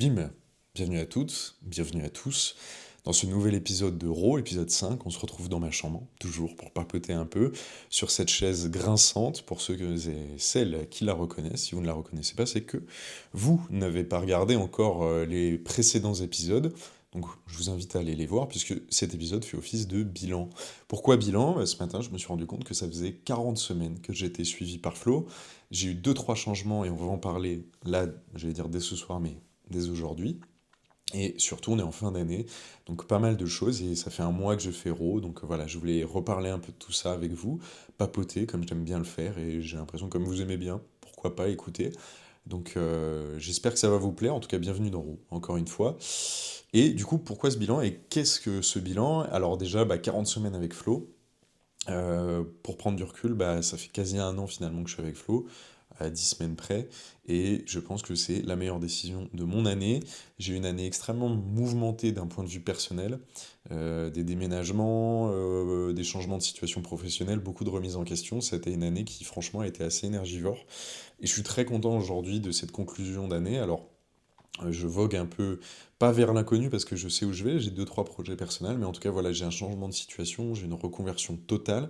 Bim, bienvenue à toutes, bienvenue à tous. Dans ce nouvel épisode de Raw, épisode 5, on se retrouve dans ma chambre, toujours pour papoter un peu, sur cette chaise grinçante, pour ceux et celles qui la reconnaissent. Si vous ne la reconnaissez pas, c'est que vous n'avez pas regardé encore les précédents épisodes. Donc je vous invite à aller les voir, puisque cet épisode fait office de bilan. Pourquoi bilan? Ce matin, je me suis rendu compte que ça faisait 40 semaines que j'étais suivi par Flo. J'ai eu deux-trois changements, et on va en parler là, j'allais dire dès ce soir, mais dès aujourd'hui. Et surtout, on est en fin d'année, donc pas mal de choses, et ça fait un mois que je fais Raw, donc voilà, je voulais reparler un peu de tout ça avec vous, papoter comme j'aime bien le faire, et j'ai l'impression comme vous aimez bien, pourquoi pas écouter. Donc j'espère que ça va vous plaire, en tout cas bienvenue dans Raw, encore une fois. Et du coup, pourquoi ce bilan, et qu'est-ce que ce bilan? Alors déjà, 40 semaines avec Flo. Pour prendre du recul, ça fait quasi un an finalement que je suis avec Flo, à 10 semaines près, et je pense que c'est la meilleure décision de mon année. J'ai eu une année extrêmement mouvementée d'un point de vue personnel, des déménagements, des changements de situation professionnelle, beaucoup de remises en question. C'était une année qui franchement a été assez énergivore, et je suis très content aujourd'hui de cette conclusion d'année. Alors, je vogue un peu, pas vers l'inconnu parce que je sais où je vais, j'ai deux, trois projets personnels, mais en tout cas, voilà, j'ai un changement de situation, j'ai une reconversion totale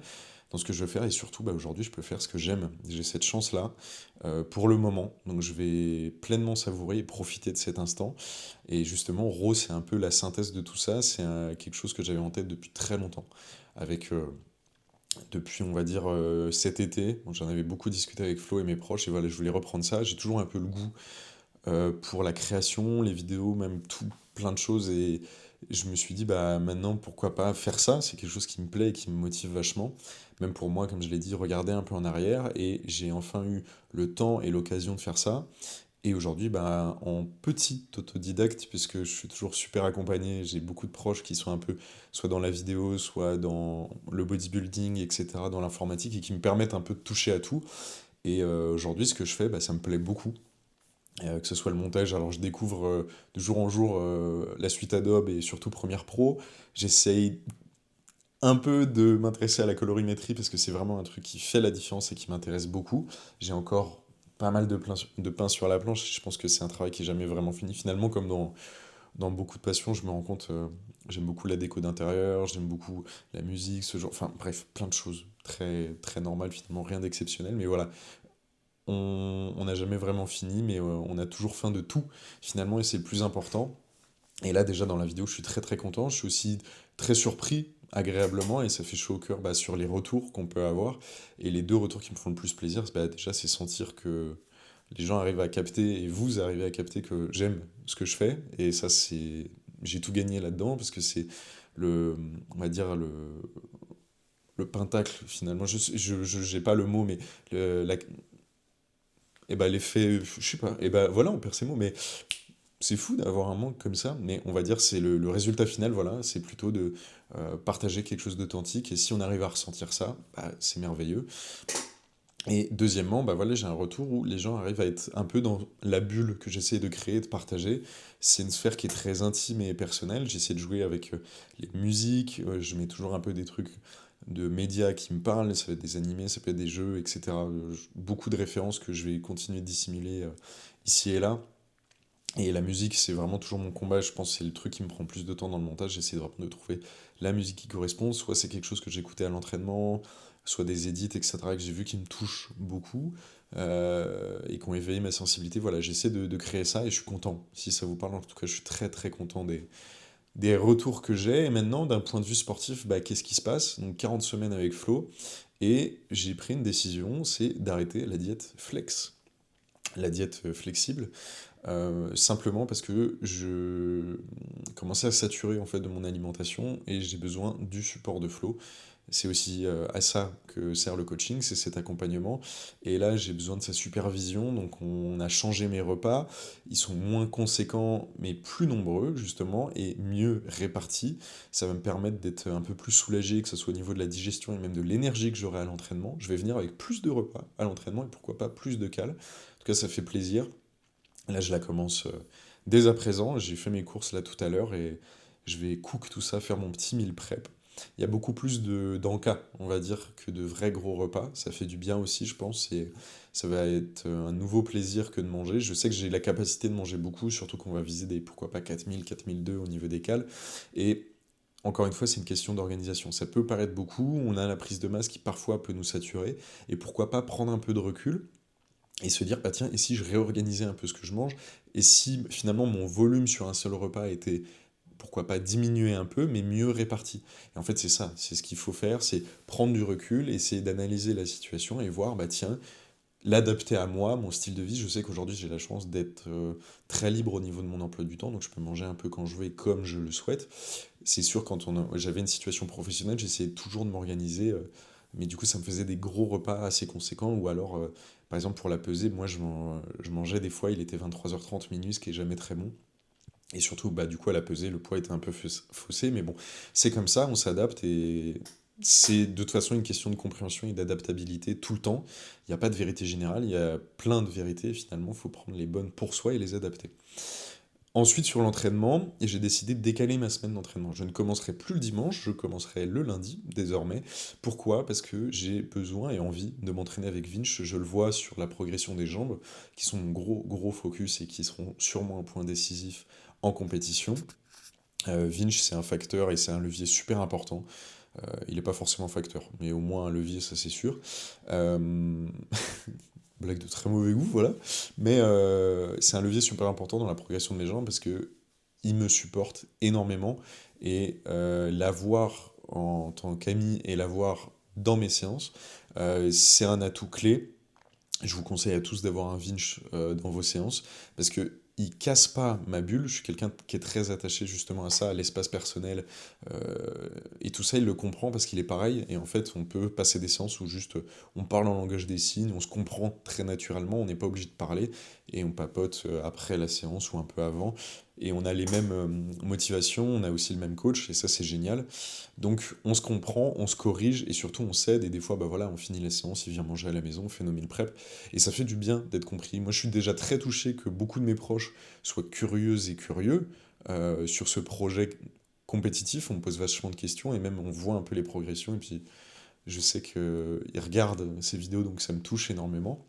dans ce que je veux faire, et surtout, aujourd'hui, je peux faire ce que j'aime. J'ai cette chance-là pour le moment, donc je vais pleinement savourer et profiter de cet instant. Et justement, Rose, c'est un peu la synthèse de tout ça, c'est quelque chose que j'avais en tête depuis très longtemps, avec... depuis, on va dire, cet été. Bon, j'en avais beaucoup discuté avec Flo et mes proches, et voilà, je voulais reprendre ça. J'ai toujours un peu le goût pour la création, les vidéos, même tout, plein de choses. Et je me suis dit, maintenant, pourquoi pas faire ça? C'est quelque chose qui me plaît et qui me motive vachement. Même pour moi, comme je l'ai dit, regarder un peu en arrière. Et j'ai enfin eu le temps et l'occasion de faire ça. Et aujourd'hui, en petit autodidacte, puisque je suis toujours super accompagné, j'ai beaucoup de proches qui sont un peu soit dans la vidéo, soit dans le bodybuilding, etc., dans l'informatique, et qui me permettent un peu de toucher à tout. Et aujourd'hui, ce que je fais, ça me plaît beaucoup, que ce soit le montage. Alors je découvre de jour en jour la suite Adobe et surtout Premiere Pro. J'essaye un peu de m'intéresser à la colorimétrie parce que c'est vraiment un truc qui fait la différence et qui m'intéresse beaucoup. J'ai encore pas mal de pain sur la planche. Je pense que c'est un travail qui est jamais vraiment fini. Finalement, comme dans beaucoup de passions, je me rends compte, j'aime beaucoup la déco d'intérieur, j'aime beaucoup la musique, ce genre, enfin bref, plein de choses très, très normales finalement, rien d'exceptionnel. Mais voilà, on n'a jamais vraiment fini, mais on a toujours faim de tout, finalement, et c'est le plus important. Et là, déjà, dans la vidéo, je suis très très content. Je suis aussi très surpris, agréablement, et ça fait chaud au cœur sur les retours qu'on peut avoir. Et les deux retours qui me font le plus plaisir, déjà, c'est sentir que les gens arrivent à capter, et vous arrivez à capter que j'aime ce que je fais. Et ça, c'est... J'ai tout gagné là-dedans, parce que c'est le... On va dire le pentacle, finalement. J'ai pas le mot, mais et l'effet, je sais pas, et voilà, on perd ses mots, mais c'est fou d'avoir un manque comme ça, mais on va dire c'est le résultat final, voilà, c'est plutôt de partager quelque chose d'authentique, et si on arrive à ressentir ça, c'est merveilleux. Et deuxièmement, voilà, j'ai un retour où les gens arrivent à être un peu dans la bulle que j'essaie de créer, de partager. C'est une sphère qui est très intime et personnelle. J'essaie de jouer avec les musiques, je mets toujours un peu des trucs de médias qui me parlent, ça peut être des animés, ça peut être des jeux, etc. Beaucoup de références que je vais continuer de dissimuler ici et là. Et la musique, c'est vraiment toujours mon combat. Je pense que c'est le truc qui me prend le plus de temps dans le montage. J'essaie de trouver la musique qui correspond. Soit c'est quelque chose que j'écoutais à l'entraînement, soit des edits, etc., que j'ai vu qui me touchent beaucoup et qui ont éveillé ma sensibilité. Voilà, j'essaie de créer ça et je suis content. Si ça vous parle, en tout cas, je suis très très content des retours que j'ai. Et maintenant, d'un point de vue sportif, qu'est-ce qui se passe? Donc 40 semaines avec Flo et j'ai pris une décision, c'est d'arrêter la diète flex, la diète flexible. Simplement parce que je commençais à saturer en fait de mon alimentation et j'ai besoin du support de Flo. C'est aussi à ça que sert le coaching, c'est cet accompagnement. Et là, j'ai besoin de sa supervision, donc on a changé mes repas. Ils sont moins conséquents, mais plus nombreux, justement, et mieux répartis. Ça va me permettre d'être un peu plus soulagé, que ce soit au niveau de la digestion et même de l'énergie que j'aurai à l'entraînement. Je vais venir avec plus de repas à l'entraînement et pourquoi pas plus de cales. En tout cas, ça fait plaisir. Là, je la commence dès à présent. J'ai fait mes courses là tout à l'heure et je vais cook tout ça, faire mon petit meal prep. Il y a beaucoup plus d'encas, on va dire, que de vrais gros repas. Ça fait du bien aussi, je pense, et ça va être un nouveau plaisir que de manger. Je sais que j'ai la capacité de manger beaucoup, surtout qu'on va viser des, pourquoi pas, 4000, 4002 au niveau des cales. Et encore une fois, c'est une question d'organisation. Ça peut paraître beaucoup, on a la prise de masse qui parfois peut nous saturer, et pourquoi pas prendre un peu de recul et se dire, bah tiens, et si je réorganisais un peu ce que je mange, et si finalement mon volume sur un seul repas était, pourquoi pas, diminué un peu, mais mieux réparti. Et en fait, c'est ça, c'est ce qu'il faut faire, c'est prendre du recul, essayer d'analyser la situation et voir, bah tiens, l'adapter à moi, mon style de vie. Je sais qu'aujourd'hui, j'ai la chance d'être très libre au niveau de mon emploi du temps, donc je peux manger un peu quand je veux et comme je le souhaite. C'est sûr, j'avais une situation professionnelle, j'essayais toujours de m'organiser, mais du coup, ça me faisait des gros repas assez conséquents, ou alors, par exemple, pour la pesée, moi, je mangeais des fois, il était 23h30 minuit, ce qui est jamais très bon. Et surtout, bah, du coup, à la pesée, le poids était un peu faussé, mais bon, c'est comme ça, on s'adapte et c'est de toute façon une question de compréhension et d'adaptabilité tout le temps. Il n'y a pas de vérité générale, il y a plein de vérités, et finalement, il faut prendre les bonnes pour soi et les adapter. Ensuite, sur l'entraînement, j'ai décidé de décaler ma semaine d'entraînement. Je ne commencerai plus le dimanche, je commencerai le lundi, désormais. Pourquoi? Parce que j'ai besoin et envie de m'entraîner avec Vinch. Je le vois sur la progression des jambes, qui sont mon gros focus et qui seront sûrement un point décisif en compétition. Vinch, c'est un facteur et c'est un levier super important. Il n'est pas forcément facteur, mais au moins un levier, ça c'est sûr. Euh, Blague de très mauvais goût, voilà. Mais c'est un levier super important dans la progression de mes jambes parce que il me supporte énormément et l'avoir en tant qu'ami et l'avoir dans mes séances, c'est un atout clé. Je vous conseille à tous d'avoir un Vinch dans vos séances parce que il casse pas ma bulle. Je suis quelqu'un qui est très attaché justement à ça, à l'espace personnel et tout ça. Il le comprend parce qu'il est pareil. Et en fait, on peut passer des séances où juste on parle en langage des signes, on se comprend très naturellement, on n'est pas obligé de parler et on papote après la séance ou un peu avant. Et on a les mêmes motivations, on a aussi le même coach et ça c'est génial. Donc on se comprend, on se corrige et surtout on s'aide et des fois bah voilà on finit la séance, il vient manger à la maison, on fait nos meal prep et ça fait du bien d'être compris. Moi je suis déjà très touché que beaucoup de mes proches soient curieuses et curieux sur ce projet compétitif, on me pose vachement de questions et même on voit un peu les progressions et puis je sais qu'ils regardent ces vidéos donc ça me touche énormément.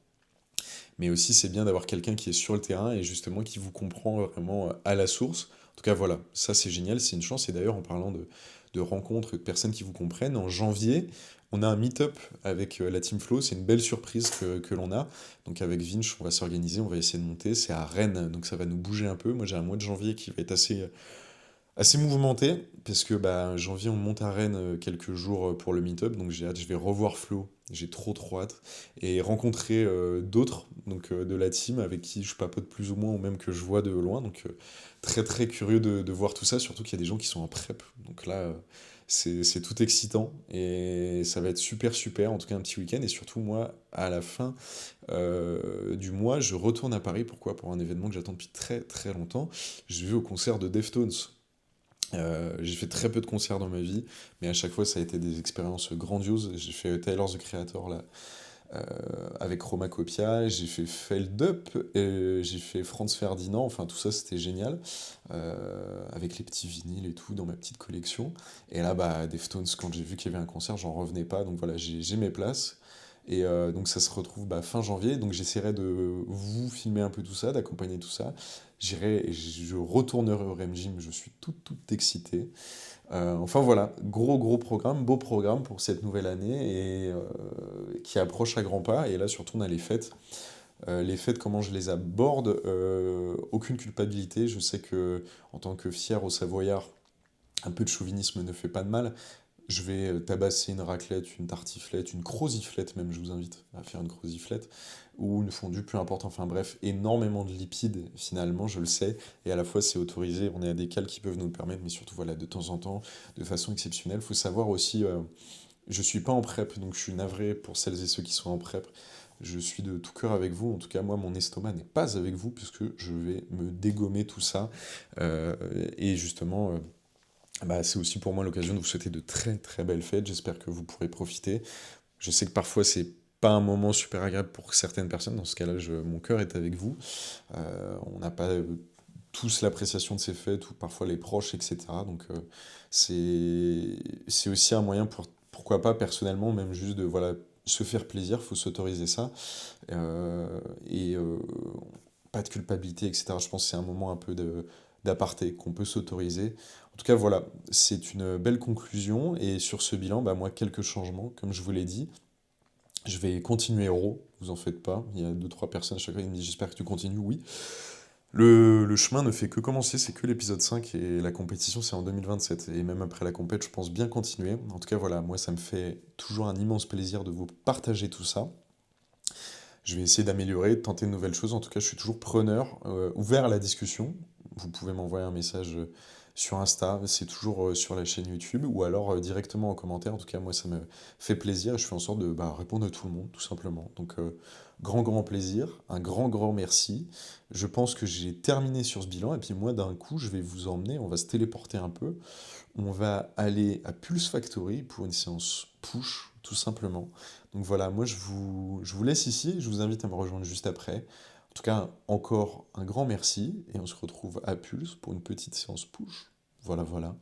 Mais aussi c'est bien d'avoir quelqu'un qui est sur le terrain et justement qui vous comprend vraiment à la source. En tout cas voilà, ça c'est génial, c'est une chance et d'ailleurs en parlant de rencontres, de personnes qui vous comprennent. En janvier, on a un meet-up avec la Team Flow, c'est une belle surprise que l'on a. Donc avec Vinch, on va s'organiser, on va essayer de monter. C'est à Rennes, donc ça va nous bouger un peu. Moi j'ai un mois de janvier qui va être assez mouvementé, parce que bah, janvier on monte à Rennes quelques jours pour le meet-up, donc j'ai hâte, je vais revoir Flo, j'ai trop hâte, et rencontrer d'autres donc de la team avec qui je papote plus ou moins, ou même que je vois de loin, donc très curieux de voir tout ça, surtout qu'il y a des gens qui sont en prep, donc là c'est tout excitant, et ça va être super, en tout cas un petit week-end, et surtout moi, à la fin du mois, je retourne à Paris, pourquoi? Pour un événement que j'attends depuis très longtemps, je vais au concert de Deftones. J'ai fait très peu de concerts dans ma vie, mais à chaque fois ça a été des expériences grandioses. J'ai fait Tyler the Creator là, avec Roma Copia, j'ai fait Feld Up, j'ai fait Franz Ferdinand, enfin tout ça c'était génial, avec les petits vinyles et tout dans ma petite collection. Et là, bah, Deftones, quand j'ai vu qu'il y avait un concert, j'en revenais pas, donc voilà, j'ai mes places. Et donc ça se retrouve bah, fin janvier, donc j'essaierai de vous filmer un peu tout ça, d'accompagner tout ça. J'irai et je retournerai au REM Gym, je suis tout excité. Enfin voilà, gros programme, beau programme pour cette nouvelle année et qui approche à grands pas. Et là surtout on a les fêtes. Les fêtes, comment je les aborde, aucune culpabilité. Je sais que en tant que fier au Savoyard, un peu de chauvinisme ne fait pas de mal. Je vais tabasser une raclette, une tartiflette, une croziflette même, je vous invite à faire une croziflette, ou une fondue, peu importe, enfin bref, énormément de lipides finalement, je le sais, et à la fois c'est autorisé, on est à des cales qui peuvent nous le permettre, mais surtout voilà, de temps en temps, de façon exceptionnelle. Il faut savoir aussi, je suis pas en prep, donc je suis navré pour celles et ceux qui sont en prep, je suis de tout cœur avec vous, en tout cas moi mon estomac n'est pas avec vous, puisque je vais me dégommer tout ça, et justement... bah, c'est aussi pour moi l'occasion de vous souhaiter de très belles fêtes. J'espère que vous pourrez profiter. Je sais que parfois c'est pas un moment super agréable pour certaines personnes. Dans ce cas-là, mon cœur est avec vous. On n'a pas tous l'appréciation de ses faits, ou parfois les proches, etc. Donc c'est aussi un moyen pourquoi pas personnellement, même juste de voilà, se faire plaisir, faut s'autoriser ça. Et pas de culpabilité, etc. Je pense que c'est un moment un peu d'aparté qu'on peut s'autoriser. En tout cas, voilà, c'est une belle conclusion. Et sur ce bilan, bah, moi, quelques changements, comme je vous l'ai dit. Je vais continuer Raw, vous en faites pas. Il y a deux trois personnes à chaque fois qui me disent j'espère que tu continues. Oui. Le chemin ne fait que commencer, c'est que l'épisode 5 et la compétition c'est en 2027. Et même après la compète, je pense bien continuer. En tout cas, voilà, moi ça me fait toujours un immense plaisir de vous partager tout ça. Je vais essayer d'améliorer, de tenter de nouvelles choses. En tout cas, je suis toujours preneur, ouvert à la discussion. Vous pouvez m'envoyer un message sur Insta, c'est toujours sur la chaîne YouTube, ou alors directement en commentaire. En tout cas, moi, ça me fait plaisir et je fais en sorte de répondre à tout le monde, tout simplement. Donc, grand plaisir, un grand merci. Je pense que j'ai terminé sur ce bilan, et puis moi, d'un coup, je vais vous emmener, on va se téléporter un peu. On va aller à Pulse Factory pour une séance push, tout simplement. Donc voilà, moi je vous laisse ici, je vous invite à me rejoindre juste après. En tout cas, encore un grand merci, et on se retrouve à Pulse pour une petite séance push. Voilà.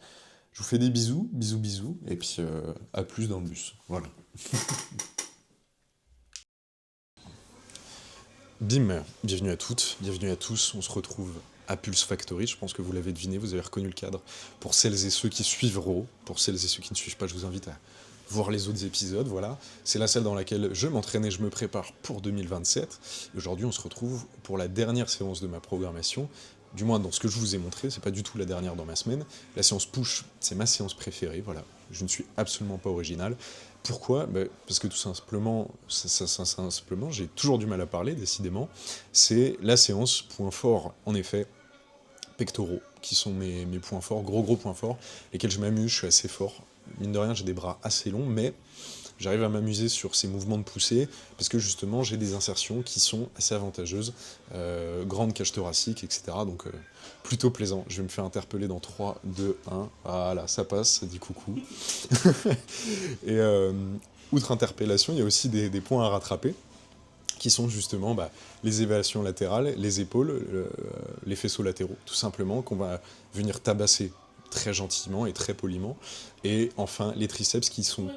Je vous fais des bisous, et puis à plus dans le bus. Voilà. Bim, bienvenue à toutes, bienvenue à tous, on se retrouve à Pulse Factory, je pense que vous l'avez deviné, vous avez reconnu le cadre. Pour celles et ceux qui suivent Raw, pour celles et ceux qui ne suivent pas, je vous invite à voir les autres épisodes, voilà. C'est la salle dans laquelle je m'entraîne et je me prépare pour 2027. Et aujourd'hui, on se retrouve pour la dernière séance de ma programmation, du moins dans ce que je vous ai montré, c'est pas du tout la dernière dans ma semaine. La séance push, c'est ma séance préférée, voilà. Je ne suis absolument pas original. Pourquoi ? Parce que tout simplement, j'ai toujours du mal à parler, décidément. C'est la séance point fort, en effet, pectoraux, qui sont mes points forts, gros points forts, lesquels je m'amuse, je suis assez fort. Mine de rien, j'ai des bras assez longs, mais j'arrive à m'amuser sur ces mouvements de poussée, parce que justement, j'ai des insertions qui sont assez avantageuses, grande cage thoracique, etc. Donc, plutôt plaisant. Je vais me faire interpeller dans 3, 2, 1. Voilà, ça passe, ça dit coucou. Et outre interpellation, il y a aussi des points à rattraper, qui sont justement les élévations latérales, les épaules, les faisceaux latéraux, tout simplement, qu'on va venir tabasser très gentiment et très poliment. Et enfin, les triceps qui sont...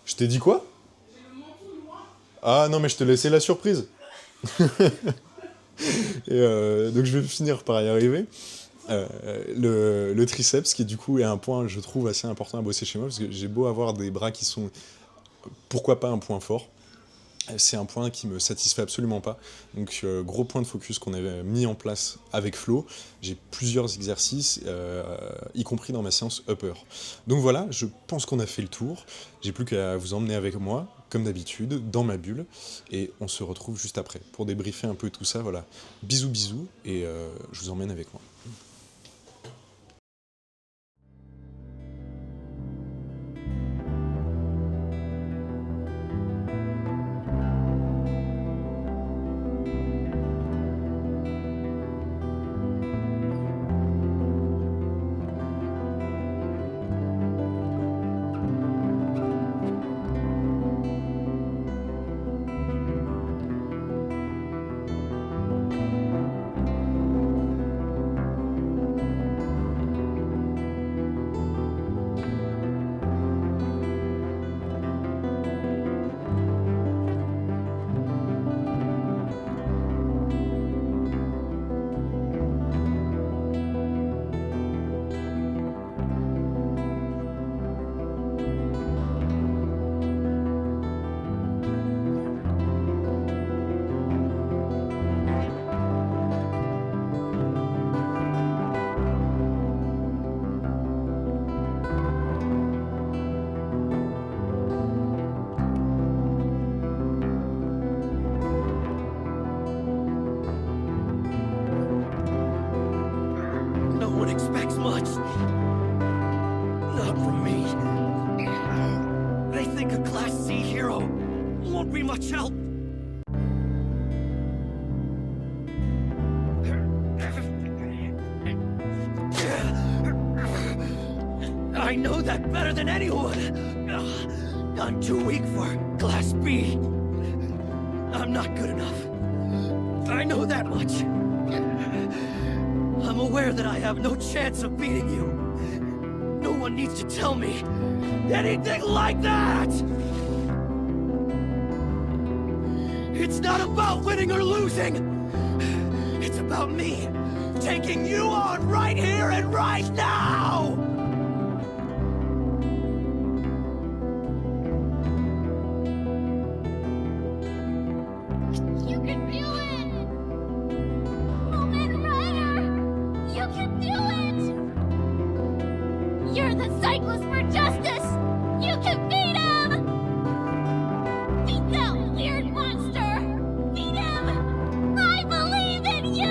Je t'ai dit quoi ? Ah non, mais je te laissais la surprise. Et donc je vais finir par y arriver. Le triceps, qui du coup est un point, je trouve, assez important à bosser chez moi, parce que j'ai beau avoir des bras qui sont, pourquoi pas, un point fort, c'est un point qui me satisfait absolument pas. Donc gros point de focus qu'on avait mis en place avec Flo. J'ai plusieurs exercices, y compris dans ma séance upper. Donc voilà, je pense qu'on a fait le tour. J'ai plus qu'à vous emmener avec moi, comme d'habitude, dans ma bulle. Et on se retrouve juste après pour débriefer un peu tout ça. Voilà, bisous, et je vous emmène avec moi. I know that better than anyone. I'm too weak for Class B. I'm not good enough. I know that much. I'm aware that I have no chance of beating you. No one needs to tell me anything like that! It's not about winning or losing! It's about me taking you on right here and right now! You can do it! Moment Rider! You can do it! You're the Cyclist for Justice! You can beat him! Beat that weird monster! Beat him! I believe in you!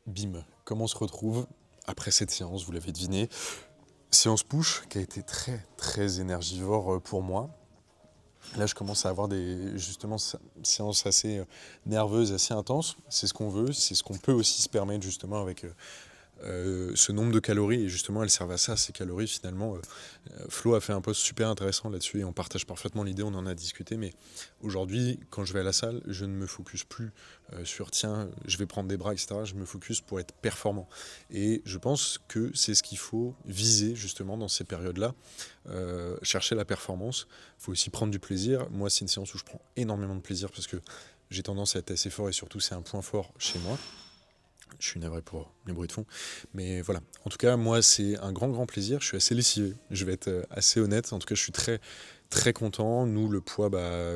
Bim, comment on se retrouve après cette séance, vous l'avez deviné. Séance push qui a été très très énergivore pour moi. Là, je commence à avoir des justement séances assez nerveuses, assez intenses. C'est ce qu'on veut, c'est ce qu'on peut aussi se permettre justement avec ce nombre de calories. Et justement, elles servent à ça, ces calories finalement. Flo a fait un post super intéressant là-dessus et on partage parfaitement l'idée, on en a discuté. Mais aujourd'hui, quand je vais à la salle, je ne me focus plus sur tiens, je vais prendre des bras, etc. Je me focus pour être performant. Et je pense que c'est ce qu'il faut viser justement dans ces périodes-là. Chercher la performance. Il faut aussi prendre du plaisir. Moi, c'est une séance où je prends énormément de plaisir parce que j'ai tendance à être assez fort et surtout, c'est un point fort chez moi. Je suis navré pour les bruits de fond. Mais voilà. En tout cas, moi, c'est un grand, grand plaisir. Je suis assez lessivé. Je vais être assez honnête. En tout cas, je suis très, très content. Nous, le poids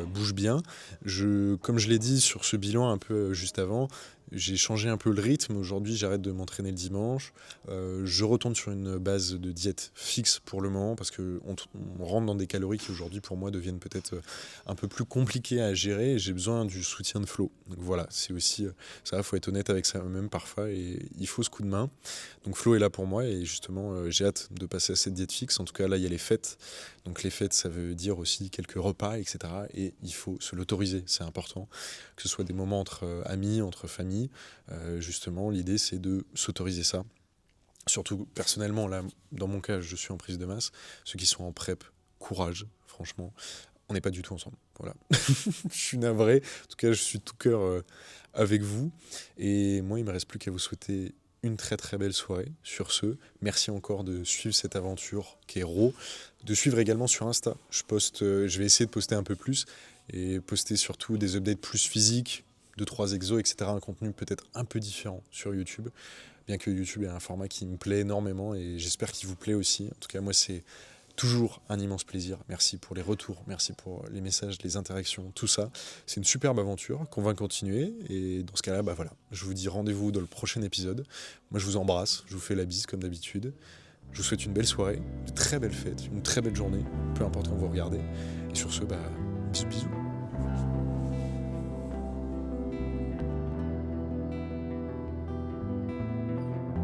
bouge bien. Comme je l'ai dit sur ce bilan un peu juste avant, J'ai changé un peu le rythme. Aujourd'hui, j'arrête de m'entraîner le dimanche. Je retourne sur une base de diète fixe pour le moment parce qu'on rentre dans des calories qui aujourd'hui pour moi deviennent peut-être un peu plus compliquées à gérer et j'ai besoin du soutien de Flo. Donc voilà, c'est aussi ça, il faut être honnête avec soi-même parfois et il faut ce coup de main. Donc Flo est là pour moi et justement j'ai hâte de passer à cette diète fixe. En tout cas là, il y a les fêtes. Donc les fêtes, ça veut dire aussi quelques repas, etc. Et il faut se l'autoriser, c'est important. Que ce soit des moments entre amis, entre familles. Justement, l'idée, c'est de s'autoriser ça. Surtout, personnellement, là, dans mon cas, je suis en prise de masse. Ceux qui sont en prep, courage, franchement. On n'est pas du tout ensemble. Voilà. Je suis navré. En tout cas, je suis de tout cœur avec vous. Et moi, il ne me reste plus qu'à vous souhaiter une très très belle soirée. Sur ce, merci encore de suivre cette aventure qui est Raw, de suivre également sur Insta. Je vais essayer de poster un peu plus et poster surtout des updates plus physiques, 2-3 exos, etc. Un contenu peut-être un peu différent sur YouTube, bien que YouTube est un format qui me plaît énormément et j'espère qu'il vous plaît aussi. En tout cas, moi, c'est toujours un immense plaisir. Merci pour les retours, merci pour les messages, les interactions, tout ça. C'est une superbe aventure qu'on va continuer. Et dans ce cas-là, bah voilà, je vous dis rendez-vous dans le prochain épisode. Moi, je vous embrasse, je vous fais la bise comme d'habitude. Je vous souhaite une belle soirée, de très belles fêtes, une très belle journée, peu importe quand vous regardez. Et sur ce, bah, bisous bisous.